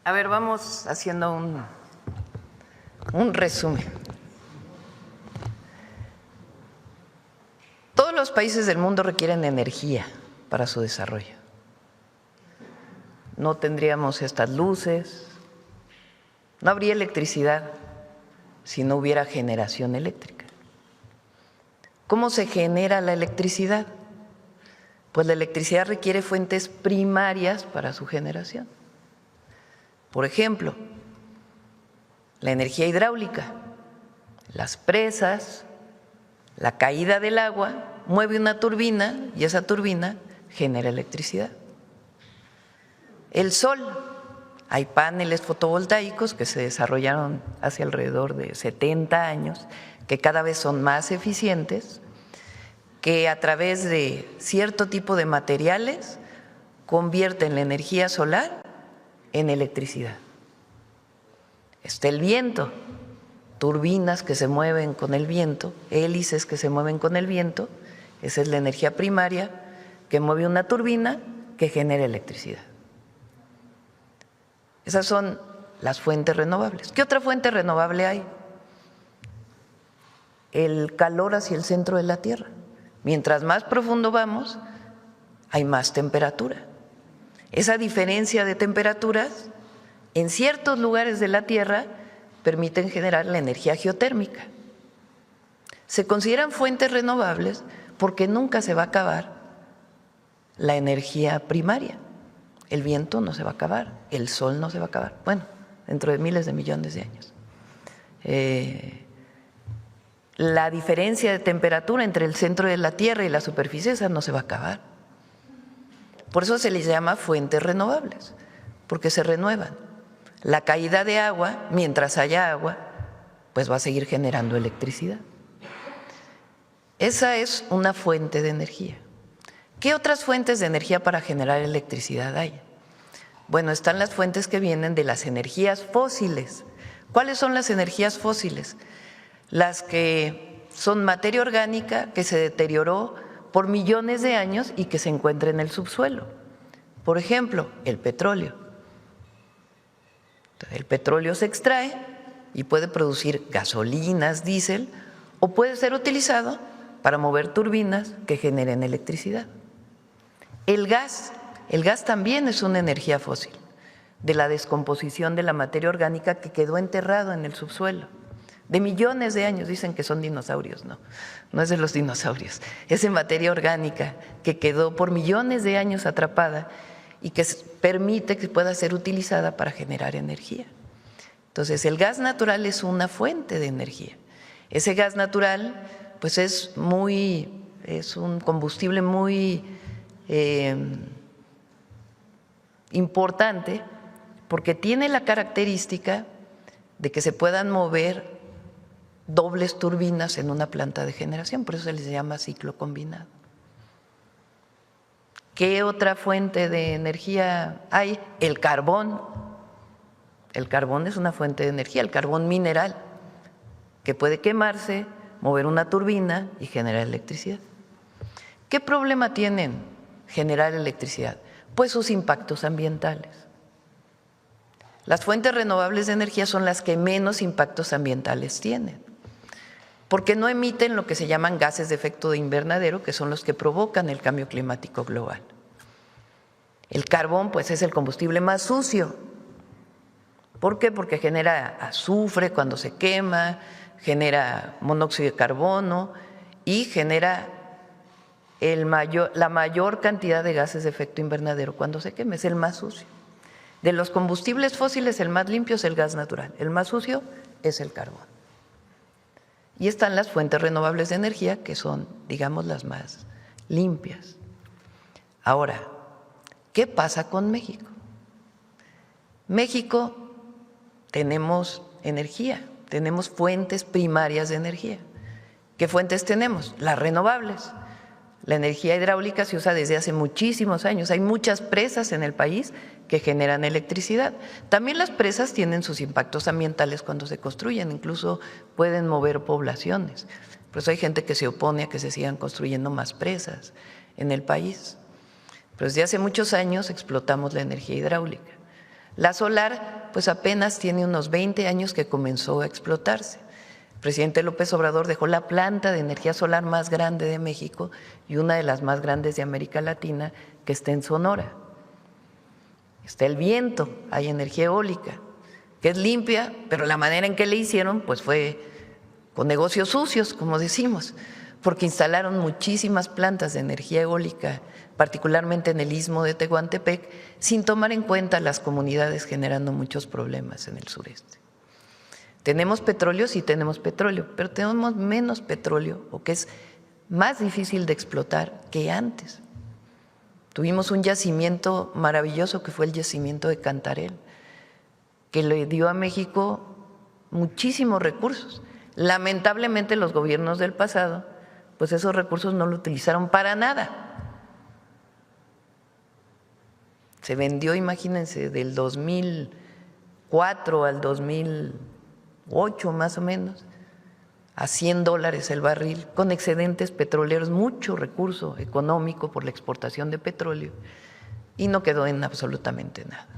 A ver, vamos haciendo un resumen. Todos los países del mundo requieren energía para su desarrollo. No tendríamos estas luces, no habría electricidad si no hubiera generación eléctrica. ¿Cómo se genera la electricidad? Pues la electricidad requiere fuentes primarias para su generación. Por ejemplo, la energía hidráulica, las presas, la caída del agua mueve una turbina y esa turbina genera electricidad. El sol, hay paneles fotovoltaicos que se desarrollaron hace alrededor de 70 años, que cada vez son más eficientes, que a través de cierto tipo de materiales convierten la energía solar en electricidad. Está el viento, turbinas que se mueven con el viento, hélices que se mueven con el viento, esa es la energía primaria que mueve una turbina que genera electricidad. Esas son las fuentes renovables. ¿Qué otra fuente renovable hay? El calor hacia el centro de la Tierra. Mientras más profundo vamos, hay más temperatura. Esa diferencia de temperaturas en ciertos lugares de la Tierra permiten generar la energía geotérmica. Se consideran fuentes renovables porque nunca se va a acabar la energía primaria. El viento no se va a acabar, el sol no se va a acabar, bueno, dentro de miles de millones de años. La diferencia de temperatura entre el centro de la Tierra y la superficie, esa no se va a acabar. Por eso se les llama fuentes renovables, porque se renuevan. La caída de agua, mientras haya agua, pues va a seguir generando electricidad. Esa es una fuente de energía. ¿Qué otras fuentes de energía para generar electricidad hay? Bueno, están las fuentes que vienen de las energías fósiles. ¿Cuáles son las energías fósiles? Las que son materia orgánica que se deterioró por millones de años y que se encuentra en el subsuelo. Por ejemplo, el petróleo. El petróleo se extrae y puede producir gasolinas, diésel, o puede ser utilizado para mover turbinas que generen electricidad. El gas también es una energía fósil, de la descomposición de la materia orgánica que quedó enterrado en el subsuelo. De millones de años, dicen que son dinosaurios, no es de los dinosaurios, es de materia orgánica que quedó por millones de años atrapada y que permite que pueda ser utilizada para generar energía. Entonces, el gas natural es una fuente de energía. Ese gas natural, pues es un combustible muy importante porque tiene la característica de que se puedan mover dobles turbinas en una planta de generación, por eso se les llama ciclo combinado. ¿Qué otra fuente de energía hay? El carbón. El carbón es una fuente de energía, el carbón mineral, que puede quemarse, mover una turbina y generar electricidad. ¿Qué problema tienen generar electricidad? Pues sus impactos ambientales. Las fuentes renovables de energía son las que menos impactos ambientales tienen, porque no emiten lo que se llaman gases de efecto de invernadero, que son los que provocan el cambio climático global. El carbón, pues, es el combustible más sucio. ¿Por qué? Porque genera azufre cuando se quema, genera monóxido de carbono y genera la mayor cantidad de gases de efecto invernadero cuando se quema, es el más sucio. De los combustibles fósiles, el más limpio es el gas natural, el más sucio es el carbón. Y están las fuentes renovables de energía, que son, digamos, las más limpias. Ahora, ¿qué pasa con México? México tenemos energía, tenemos fuentes primarias de energía. ¿Qué fuentes tenemos? Las renovables. La energía hidráulica se usa desde hace muchísimos años. Hay muchas presas en el país que generan electricidad. También las presas tienen sus impactos ambientales cuando se construyen, incluso pueden mover poblaciones. Por eso hay gente que se opone a que se sigan construyendo más presas en el país. Pero desde hace muchos años explotamos la energía hidráulica. La solar, pues apenas tiene unos 20 años que comenzó a explotarse. El presidente López Obrador dejó la planta de energía solar más grande de México y una de las más grandes de América Latina, que está en Sonora. Está el viento, hay energía eólica, que es limpia, pero la manera en que le hicieron pues fue con negocios sucios, como decimos, porque instalaron muchísimas plantas de energía eólica, particularmente en el istmo de Tehuantepec, sin tomar en cuenta las comunidades, generando muchos problemas en el sureste. Tenemos petróleo, sí tenemos petróleo, pero tenemos menos petróleo, o que es más difícil de explotar que antes. Tuvimos un yacimiento maravilloso que fue el yacimiento de Cantarell, que le dio a México muchísimos recursos. Lamentablemente los gobiernos del pasado, pues esos recursos no lo utilizaron para nada. Se vendió, imagínense, del 2004 al 2008 más o menos, a $100 el barril, con excedentes petroleros, mucho recurso económico por la exportación de petróleo, y no quedó en absolutamente nada.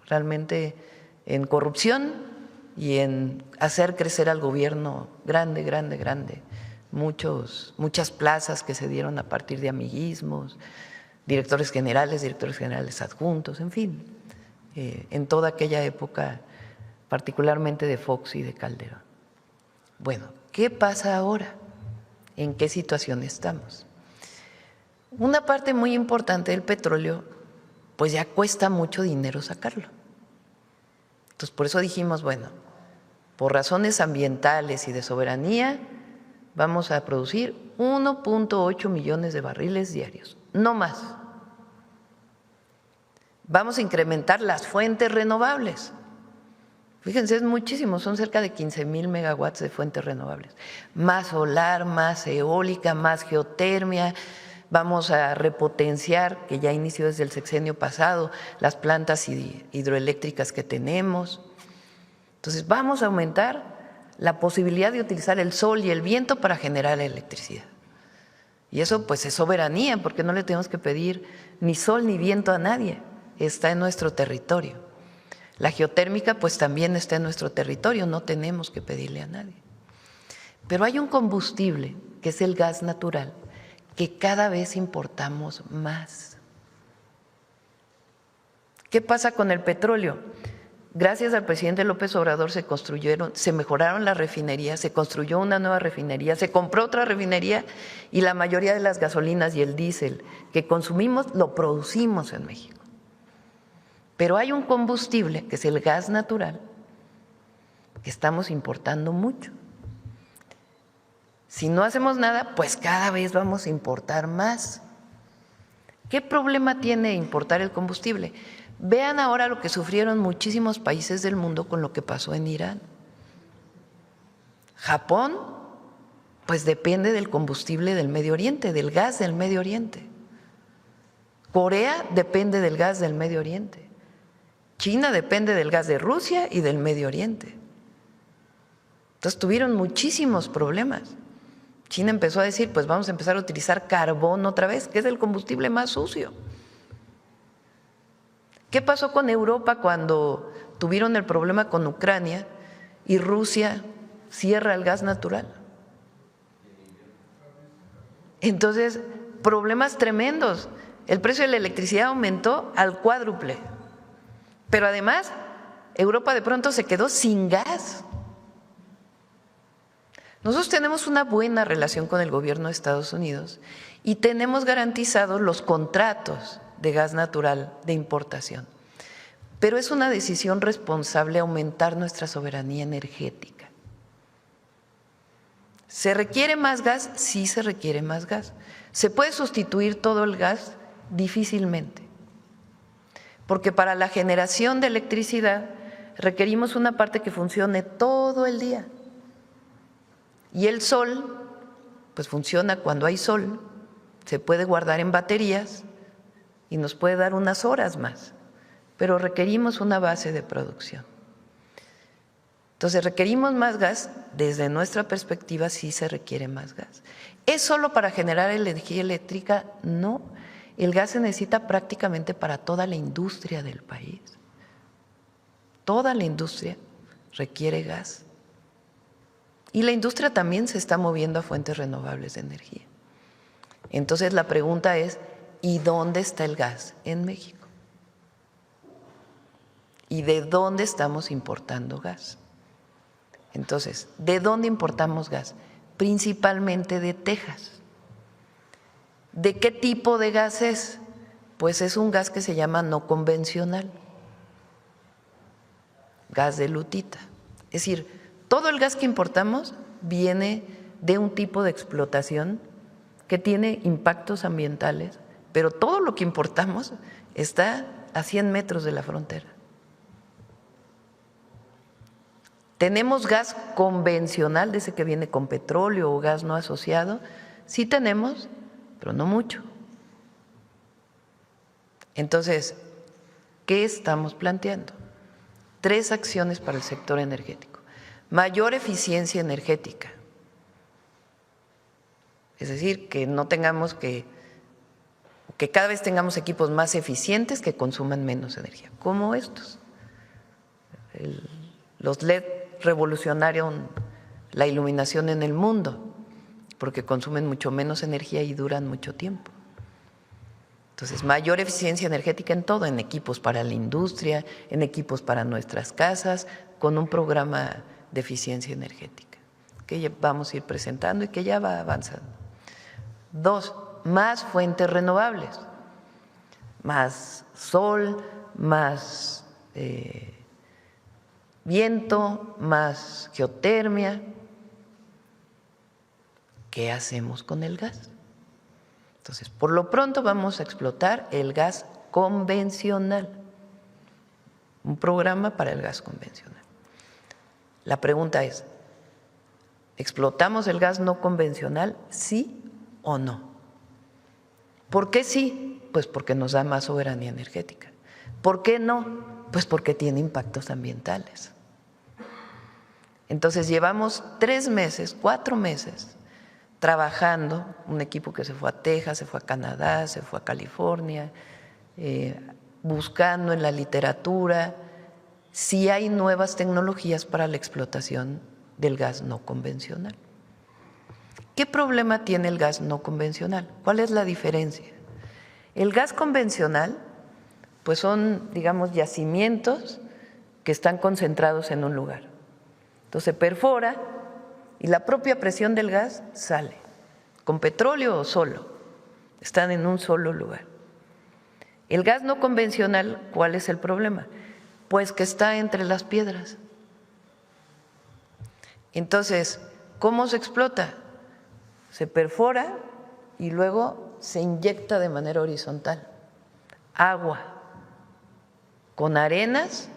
Realmente en corrupción y en hacer crecer al gobierno grande, muchas plazas que se dieron a partir de amiguismos, directores generales adjuntos, en fin, en toda aquella época, particularmente de Fox y de Calderón. Bueno, ¿qué pasa ahora? ¿En qué situación estamos? Una parte muy importante del petróleo, pues ya cuesta mucho dinero sacarlo. Entonces, por eso dijimos, bueno, por razones ambientales y de soberanía, vamos a producir 1.8 millones de barriles diarios, no más. Vamos a incrementar las fuentes renovables. Fíjense, es muchísimo, son cerca de 15,000 megawatts de fuentes renovables. Más solar, más eólica, más geotermia. Vamos a repotenciar, que ya inició desde el sexenio pasado, las plantas hidroeléctricas que tenemos. Entonces, vamos a aumentar la posibilidad de utilizar el sol y el viento para generar electricidad. Y eso pues es soberanía, porque no le tenemos que pedir ni sol ni viento a nadie, está en nuestro territorio. La geotérmica pues también está en nuestro territorio, no tenemos que pedirle a nadie. Pero hay un combustible, que es el gas natural, que cada vez importamos más. ¿Qué pasa con el petróleo? Gracias al presidente López Obrador se mejoraron las refinerías, se construyó una nueva refinería, se compró otra refinería y la mayoría de las gasolinas y el diésel que consumimos lo producimos en México. Pero hay un combustible, que es el gas natural, que estamos importando mucho. Si no hacemos nada, pues cada vez vamos a importar más. ¿Qué problema tiene importar el combustible? Vean ahora lo que sufrieron muchísimos países del mundo con lo que pasó en Irán. Japón, pues depende del combustible del Medio Oriente, del gas del Medio Oriente. Corea depende del gas del Medio Oriente. China depende del gas de Rusia y del Medio Oriente. Entonces tuvieron muchísimos problemas. China empezó a decir, pues vamos a empezar a utilizar carbón otra vez, que es el combustible más sucio. ¿Qué pasó con Europa cuando tuvieron el problema con Ucrania y Rusia cierra el gas natural? Entonces, problemas tremendos. El precio de la electricidad aumentó al cuádruple. Pero además, Europa de pronto se quedó sin gas. Nosotros tenemos una buena relación con el gobierno de Estados Unidos y tenemos garantizados los contratos de gas natural de importación. Pero es una decisión responsable aumentar nuestra soberanía energética. ¿Se requiere más gas? Sí, se requiere más gas. ¿Se puede sustituir todo el gas? Difícilmente. Porque para la generación de electricidad requerimos una parte que funcione todo el día. Y el sol, pues funciona cuando hay sol, se puede guardar en baterías y nos puede dar unas horas más, pero requerimos una base de producción. Entonces, ¿requerimos más gas? Desde nuestra perspectiva sí se requiere más gas. ¿Es solo para generar energía eléctrica? No, el gas se necesita prácticamente para toda la industria del país. Toda la industria requiere gas. Y la industria también se está moviendo a fuentes renovables de energía. Entonces la pregunta es, ¿y dónde está el gas en México? ¿Y de dónde estamos importando gas? Entonces, ¿de dónde importamos gas? Principalmente de Texas. ¿De qué tipo de gas es? Pues es un gas que se llama no convencional, gas de lutita. Es decir, todo el gas que importamos viene de un tipo de explotación que tiene impactos ambientales, pero todo lo que importamos está a 100 metros de la frontera. ¿Tenemos gas convencional, de ese que viene con petróleo o gas no asociado? Sí tenemos, pero no mucho. Entonces, ¿qué estamos planteando? 3 acciones para el sector energético. Mayor eficiencia energética. Es decir, que no tengamos que cada vez tengamos equipos más eficientes que consuman menos energía, como estos. Los LED revolucionaron la iluminación en el mundo porque consumen mucho menos energía y duran mucho tiempo. Entonces, mayor eficiencia energética en todo, en equipos para la industria, en equipos para nuestras casas, con un programa de eficiencia energética que ya vamos a ir presentando y que ya va avanzando. 2, más fuentes renovables, más sol, más viento, más geotermia. ¿Qué hacemos con el gas? Entonces, por lo pronto vamos a explotar el gas convencional, un programa para el gas convencional. La pregunta es, ¿explotamos el gas no convencional, sí o no? ¿Por qué sí? Pues porque nos da más soberanía energética. ¿Por qué no? Pues porque tiene impactos ambientales. Entonces llevamos 3 meses, 4 meses trabajando, un equipo que se fue a Texas, se fue a Canadá, se fue a California, buscando en la literatura si hay nuevas tecnologías para la explotación del gas no convencional. ¿Qué problema tiene el gas no convencional? ¿Cuál es la diferencia? El gas convencional, pues son, digamos, yacimientos que están concentrados en un lugar. Entonces se perfora y la propia presión del gas sale, con petróleo o solo, están en un solo lugar. El gas no convencional, ¿cuál es el problema? Pues que está entre las piedras. Entonces, ¿cómo se explota? Se perfora y luego se inyecta de manera horizontal agua con arenas,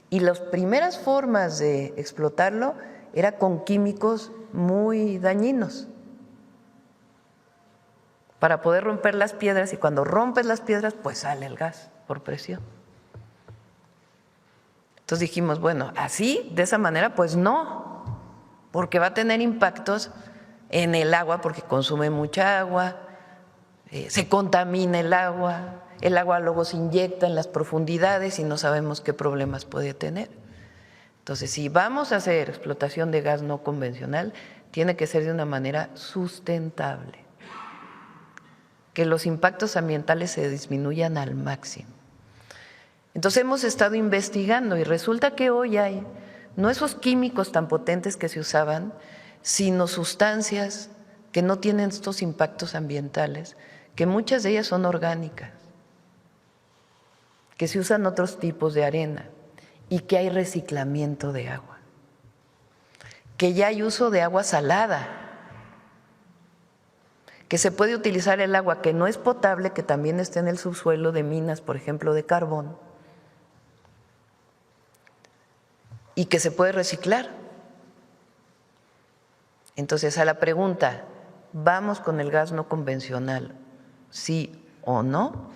y las primeras formas de explotarlo era con químicos muy dañinos para poder romper las piedras, y cuando rompes las piedras pues sale el gas por presión. Entonces dijimos, bueno, así, de esa manera, pues no, porque va a tener impactos en el agua porque consume mucha agua, se contamina el agua luego se inyecta en las profundidades y no sabemos qué problemas puede tener. Entonces, si vamos a hacer explotación de gas no convencional, tiene que ser de una manera sustentable, que los impactos ambientales se disminuyan al máximo. Entonces hemos estado investigando y resulta que hoy hay no esos químicos tan potentes que se usaban, sino sustancias que no tienen estos impactos ambientales, que muchas de ellas son orgánicas, que se usan otros tipos de arena y que hay reciclamiento de agua, que ya hay uso de agua salada, que se puede utilizar el agua que no es potable, que también está en el subsuelo de minas, por ejemplo, de carbón, y que se puede reciclar. Entonces, a la pregunta, ¿vamos con el gas no convencional, sí o no?,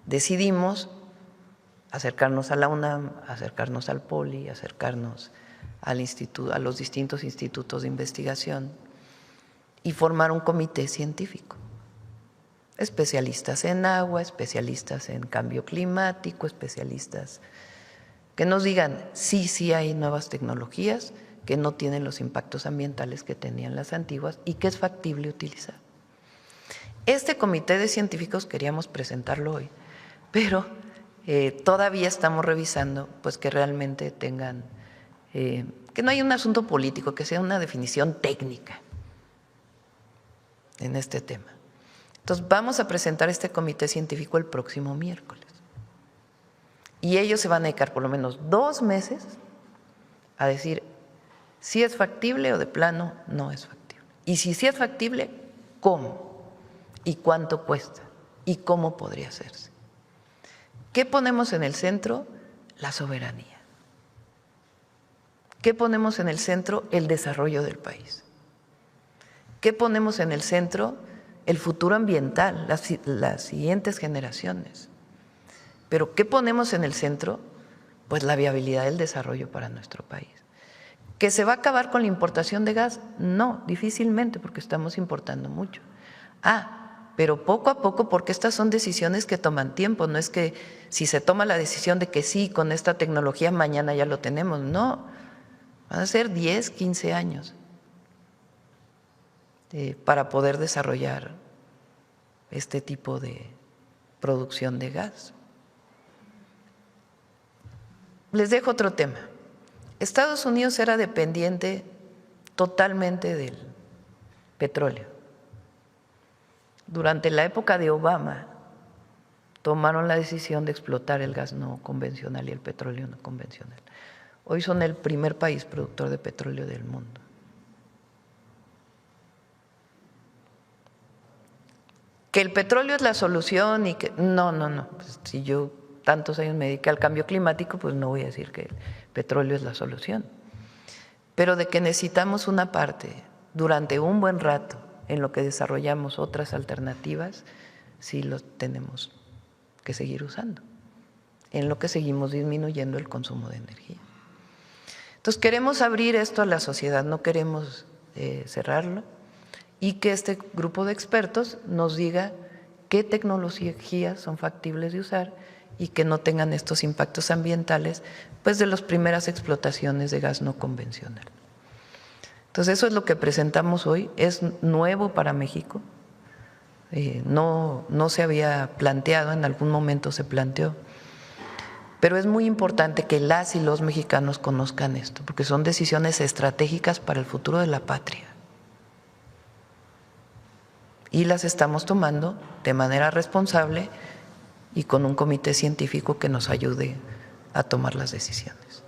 decidimos acercarnos a la UNAM, acercarnos al POLI, acercarnos al instituto, a los distintos institutos de investigación y formar un comité científico. Especialistas en agua, especialistas en cambio climático, especialistas que nos digan sí hay nuevas tecnologías que no tienen los impactos ambientales que tenían las antiguas y que es factible utilizar. Este comité de científicos queríamos presentarlo hoy, pero todavía estamos revisando pues que realmente tengan, que no haya un asunto político, que sea una definición técnica en este tema. Entonces vamos a presentar este comité científico el próximo miércoles y ellos se van a dedicar por lo menos 2 meses a decir si es factible o de plano no es factible. Y si sí es factible, ¿cómo? ¿Y cuánto cuesta? ¿Y cómo podría hacerse? ¿Qué ponemos en el centro? La soberanía. ¿Qué ponemos en el centro? El desarrollo del país. ¿Qué ponemos en el centro? El futuro ambiental, las siguientes generaciones. Pero ¿qué ponemos en el centro? Pues la viabilidad del desarrollo para nuestro país. ¿Que se va a acabar con la importación de gas? No, difícilmente, porque estamos importando mucho. Pero poco a poco, porque estas son decisiones que toman tiempo, no es que si se toma la decisión de que sí, con esta tecnología mañana ya lo tenemos, no, van a ser 10, 15 años para poder desarrollar este tipo de producción de gas. Les dejo otro tema. Estados Unidos era dependiente totalmente del petróleo. Durante la época de Obama tomaron la decisión de explotar el gas no convencional y el petróleo no convencional. Hoy son el primer país productor de petróleo del mundo. Que el petróleo es la solución y que… No. Pues si yo tantos años me dediqué al cambio climático, pues no voy a decir que el petróleo es la solución. Pero de que necesitamos una parte durante un buen rato en lo que desarrollamos otras alternativas, sí lo tenemos que seguir usando, en lo que seguimos disminuyendo el consumo de energía. Entonces queremos abrir esto a la sociedad, no queremos cerrarlo, y que este grupo de expertos nos diga qué tecnologías son factibles de usar y que no tengan estos impactos ambientales pues de las primeras explotaciones de gas no convencional. Entonces eso es lo que presentamos hoy, es nuevo para México, no se había planteado, en algún momento se planteó, pero es muy importante que las y los mexicanos conozcan esto, porque son decisiones estratégicas para el futuro de la patria. Y las estamos tomando de manera responsable y con un comité científico que nos ayude a tomar las decisiones.